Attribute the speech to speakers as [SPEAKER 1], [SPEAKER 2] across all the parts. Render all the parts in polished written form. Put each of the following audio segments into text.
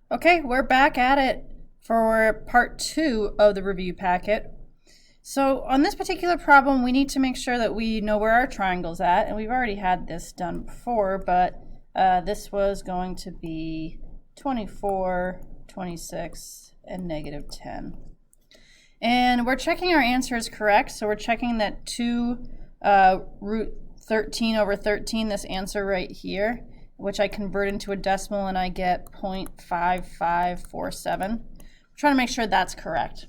[SPEAKER 1] Okay, we're back at it for part 2 of the review packet. So on this particular problem, we need to make sure that we know where our triangle's at, and we've already had this done before, but this was going to be 24, 26, and negative 10. And we're checking our answer is correct, so we're checking that 2 root 13 over 13, this answer right here, which I convert into a decimal and I get 0.5547. I'm trying to make sure that's correct.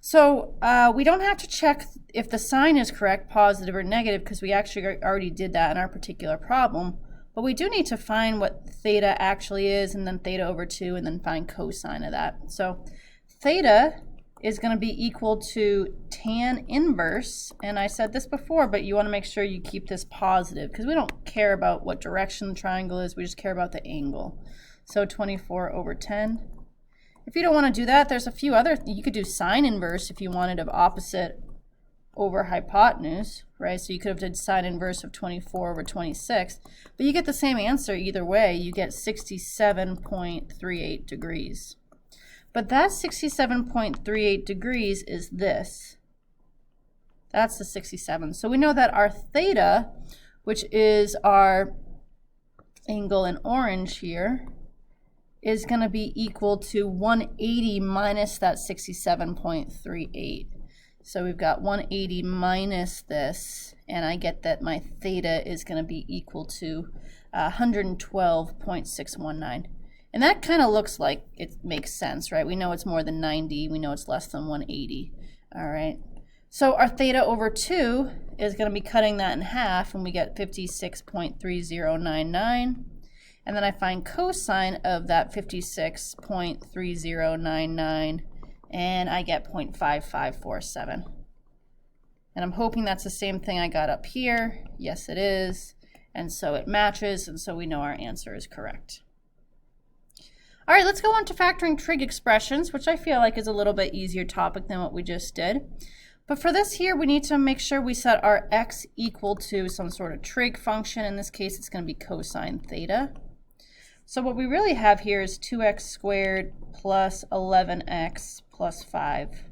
[SPEAKER 1] So we don't have to check if the sign is correct, positive or negative, because we actually already did that in our particular problem. But we do need to find what theta actually is, and then theta over 2, and then find cosine of that. So theta is going to be equal to tan inverse, and I said this before, but you want to make sure you keep this positive, because we don't care about what direction the triangle is, we just care about the angle. So 24 over 10. If you don't want to do that, there's a few other, you could do sine inverse if you wanted of opposite over hypotenuse, right? So you could have did sine inverse of 24 over 26, but you get the same answer either way. You get 67.38 degrees. But that 67.38 degrees is this. That's the 67. So we know that our theta, which is our angle in orange here, is going to be equal to 180 minus that 67.38. So we've got 180 minus this, and I get that my theta is going to be equal to 112.619. And that kind of looks like it makes sense, right? We know it's more than 90. We know it's less than 180. All right. So our theta over 2 is going to be cutting that in half, and we get 56.3099. And then I find cosine of that 56.3099, and I get 0.5547. And I'm hoping that's the same thing I got up here. Yes, it is. And so it matches, and so we know our answer is correct. All right, let's go on to factoring trig expressions, which I feel like is a little bit easier topic than what we just did. But for this here, we need to make sure we set our x equal to some sort of trig function. In this case, it's going to be cosine theta. So what we really have here is 2x squared plus 11x plus 5.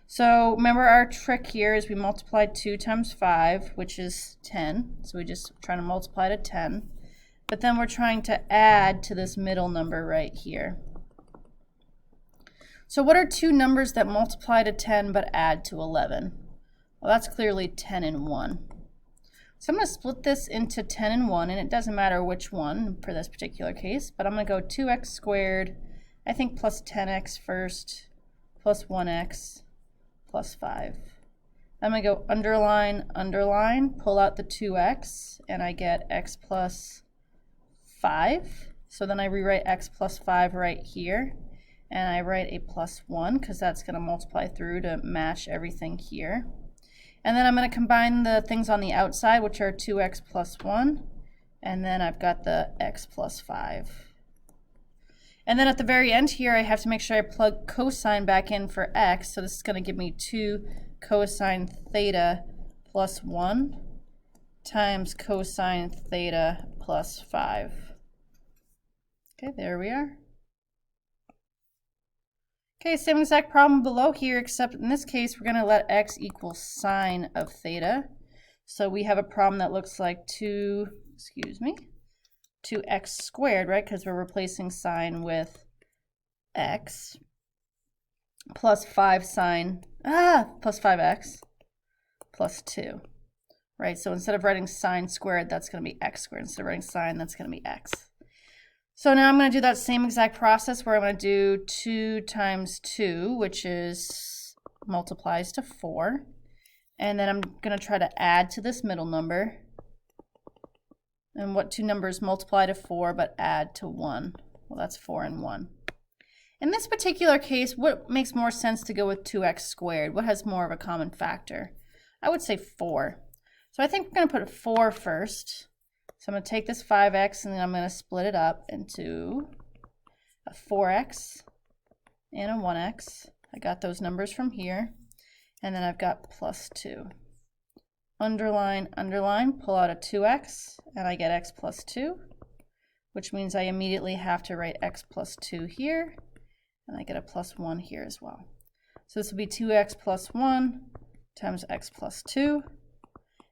[SPEAKER 1] So remember our trick here is we multiply 2 times 5, which is 10. So we just try to multiply to 10. But then we're trying to add to this middle number right here. So what are two numbers that multiply to 10 but add to 11? Well, that's clearly 10 and 1. So I'm going to split this into 10 and 1, and it doesn't matter which one for this particular case, but I'm going to go 2x squared, I think plus 10x first, plus 1x, plus 5. I'm going to go underline, underline, pull out the 2x, and I get x plus 5. So then I rewrite x plus 5 right here, and I write a plus 1 because that's going to multiply through to match everything here. And then I'm going to combine the things on the outside, which are 2x plus 1, and then I've got the x plus 5. And then at the very end here, I have to make sure I plug cosine back in for x, so this is going to give me 2 cosine theta plus 1 times cosine theta plus 5. Okay, there we are. Okay, same exact problem below here, except in this case, we're going to let x equal sine of theta. So we have a problem that looks like 2x squared, right? Because we're replacing sine with x, plus 5 sine, plus 5x, plus 2. Right, so instead of writing sine squared, that's going to be x squared. Instead of writing sine, that's going to be x. So now I'm going to do that same exact process where I'm going to do 2 times 2, which is multiplies to 4. And then I'm going to try to add to this middle number. And what two numbers multiply to 4 but add to 1? Well, that's 4 and 1. In this particular case, what makes more sense to go with 2x squared? What has more of a common factor? I would say 4. So I think we're going to put a 4 first. So I'm going to take this 5x and then I'm going to split it up into a 4x and a 1x. I got those numbers from here. And then I've got plus 2. Underline, underline, pull out a 2x, and I get x plus 2. which means I immediately have to write x plus 2 here, and I get a plus 1 here as well. So this will be 2x plus 1 times x plus 2.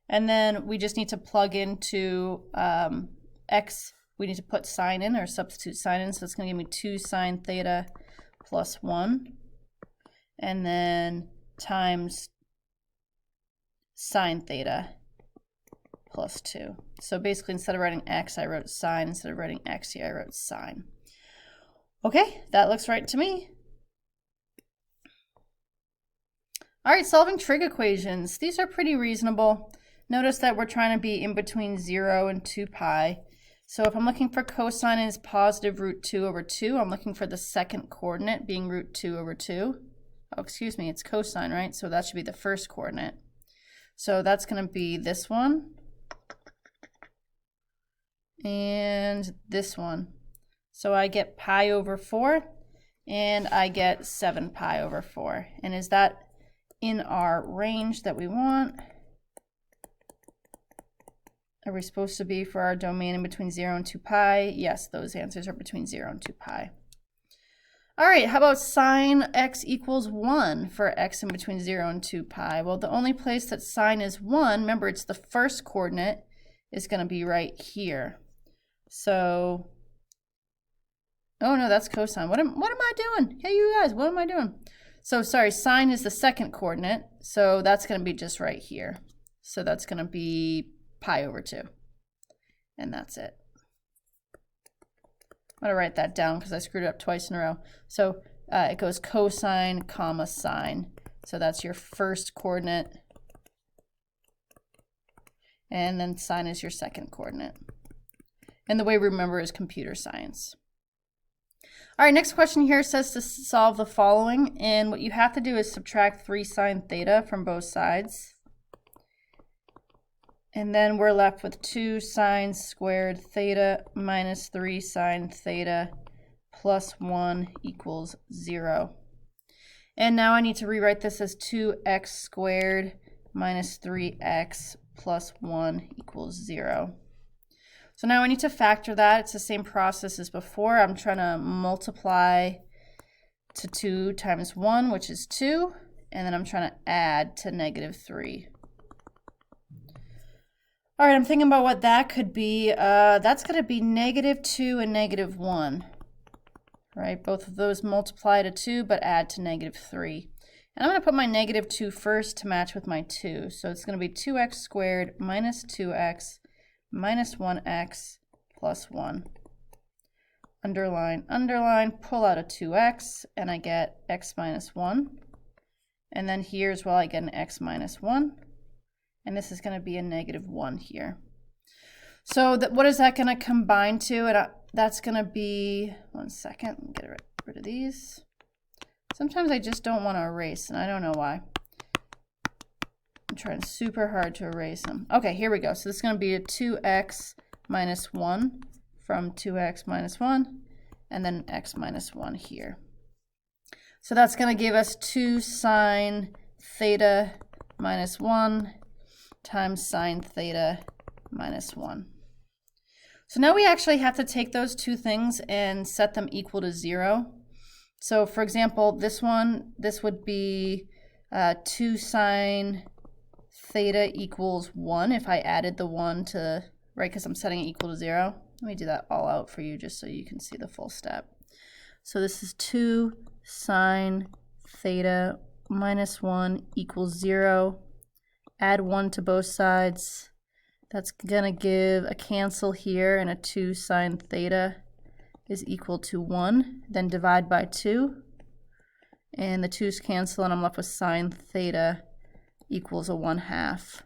[SPEAKER 1] And then we just need to plug into x. We need to put sine in, or substitute sine in. So it's going to give me 2 sine theta plus 1. And then times sine theta plus 2. So basically, instead of writing x, I wrote sine. Instead of writing x here, I wrote sine. Okay, that looks right to me. All right, solving trig equations. These are pretty reasonable. Notice that we're trying to be in between 0 and 2 pi. So if I'm looking for cosine is positive root 2 over 2, I'm looking for the second coordinate being root 2 over 2. Oh, excuse me, it's cosine, right? So that should be the first coordinate. So that's going to be this one and this one. So I get pi over 4 and I get 7 pi over 4. And is that in our range that we want? Are we supposed to be for our domain in between 0 and 2 pi? Yes, those answers are between 0 and 2 pi. All right, how about sine x equals 1 for x in between 0 and 2 pi? Well, the only place that sine is 1, remember it's the first coordinate, is going to be right here. So, oh no, that's cosine. What am I doing? Hey, you guys, what am I doing? So, sorry, sine is the second coordinate, so that's going to be just right here. So that's going to be pi over 2, and that's it. I'm going to write that down because I screwed it up twice in a row. So it goes cosine, comma, sine. So that's your first coordinate, and then sine is your second coordinate. And the way we remember is computer science. All right, next question here says to solve the following, and what you have to do is subtract 3 sine theta from both sides. And then we're left with 2 sine squared theta minus 3 sine theta plus 1 equals 0. And now I need to rewrite this as 2x squared minus 3x plus 1 equals 0. So now I need to factor that. It's the same process as before. I'm trying to multiply to 2 times 1, which is 2. And then I'm trying to add to negative 3. All right, I'm thinking about what that could be. That's going to be negative 2 and negative 1. Right, both of those multiply to 2, but add to negative 3. And I'm going to put my negative 2 first to match with my 2. So it's going to be 2x squared minus 2x minus 1x plus 1. Underline, underline, pull out a 2x, and I get x minus 1. And then here as well, I get an x minus 1. And this is going to be a negative 1 here. So what is that going to combine to? And that's going to be, one second, get rid of these. Sometimes I just don't want to erase, and I don't know why. I'm trying super hard to erase them. Okay, here we go. So this is going to be a 2x minus 1 from 2x minus 1, and then x minus 1 here. So that's going to give us 2 sine theta minus 1 times sine theta minus 1. So now we actually have to take those two things and set them equal to 0. So for example, this would be 2 sine theta equals 1 if I added the 1 to, right, because I'm setting it equal to 0. Let me do that all out for you just so you can see the full step. So this is 2 sine theta minus 1 equals 0. Add 1 to both sides. That's going to give a cancel here, and a 2 sine theta is equal to 1. Then divide by 2. And the 2's cancel, and I'm left with sine theta equals a 1/2.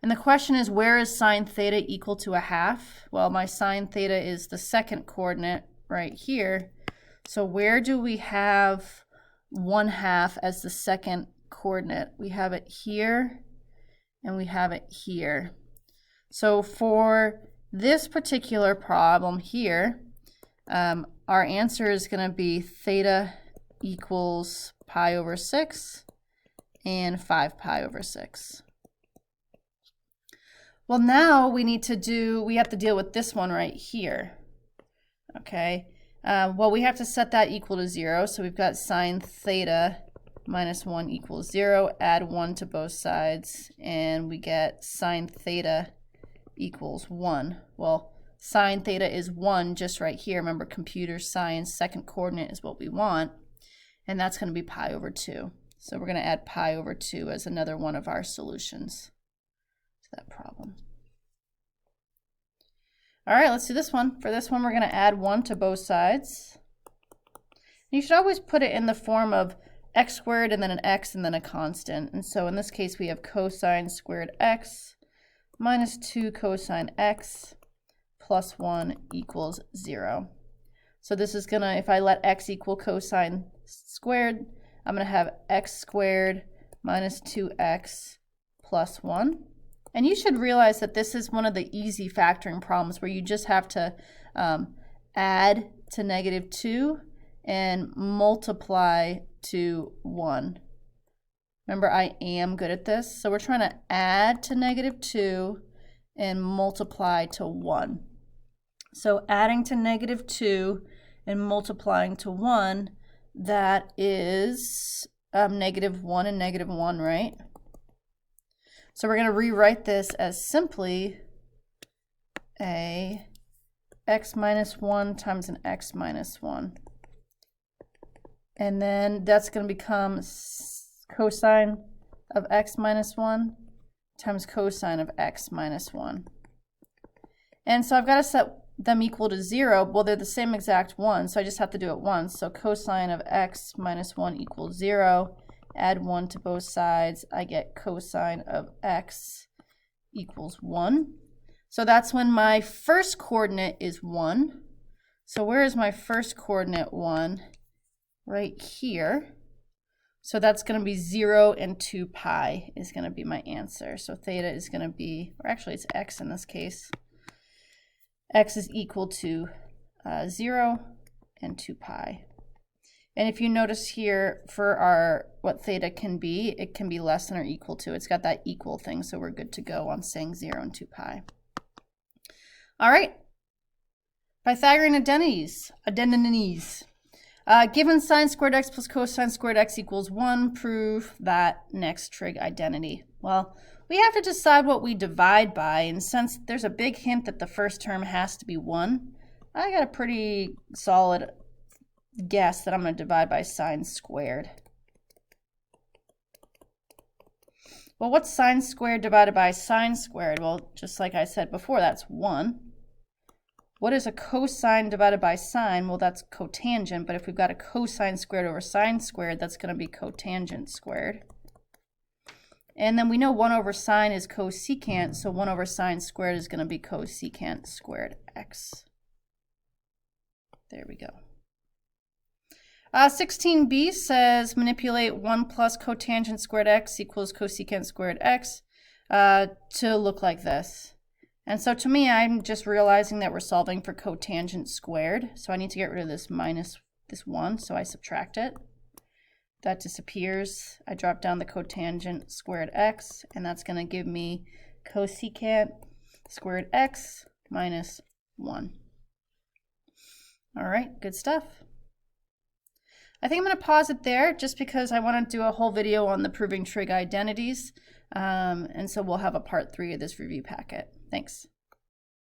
[SPEAKER 1] And the question is, where is sine theta equal to a half? Well, my sine theta is the second coordinate right here. So where do we have 1/2 as the second coordinate? We have it here, and we have it here. So for this particular problem here, our answer is going to be theta equals pi over 6 and 5 pi over 6. Well, now we have to deal with this one right here. Okay, well, we have to set that equal to 0, so we've got sine theta minus 1 equals 0, add 1 to both sides, and we get sine theta equals 1. Well, sine theta is 1 just right here. Remember, computer science, second coordinate is what we want, and that's going to be pi over 2. So we're going to add pi over 2 as another one of our solutions to that problem. All right, let's do this one. For this one, we're going to add 1 to both sides. You should always put it in the form of x squared and then an x and then a constant. And so in this case, we have cosine squared x minus 2 cosine x plus 1 equals 0. So this is going to, if I let x equal cosine squared, I'm going to have x squared minus 2x plus 1. And you should realize that this is one of the easy factoring problems where you just have to add to negative 2 and multiply to 1. Remember, I am good at this. So we're trying to add to negative 2 and multiply to 1. So adding to negative 2 and multiplying to 1, that is negative 1 and negative 1, right? So we're going to rewrite this as simply a x minus 1 times an x minus 1. And then that's going to become cosine of x minus 1 times cosine of x minus 1. And so I've got to set them equal to 0. Well, they're the same exact one, so I just have to do it once. So cosine of x minus 1 equals 0. Add 1 to both sides. I get cosine of x equals 1. So that's when my first coordinate is 1. So where is my first coordinate 1? Right here. So that's going to be 0 and 2 pi is going to be my answer. So theta is going to be, or actually it's x in this case. X is equal to 0 and 2 pi. And if you notice here for our what theta can be, it can be less than or equal to. It's got that equal thing, so we're good to go on saying 0 and 2 pi. All right. Pythagorean identities. Given sine squared x plus cosine squared x equals 1, prove that next trig identity. Well, we have to decide what we divide by, and since there's a big hint that the first term has to be 1, I got a pretty solid guess that I'm going to divide by sine squared. Well, what's sine squared divided by sine squared? Well, just like I said before, that's 1. What is a cosine divided by sine? Well, that's cotangent, but if we've got a cosine squared over sine squared, that's going to be cotangent squared. And then we know 1 over sine is cosecant, so 1 over sine squared is going to be cosecant squared x. There we go. 16b says manipulate 1 plus cotangent squared x equals cosecant squared x to look like this. And so to me, I'm just realizing that we're solving for cotangent squared. So I need to get rid of this minus this 1, so I subtract it. That disappears. I drop down the cotangent squared x, and that's going to give me cosecant squared x minus 1. All right, good stuff. I think I'm going to pause it there just because I want to do a whole video on the proving trig identities. And so we'll have a part 3 of this review packet. Thanks.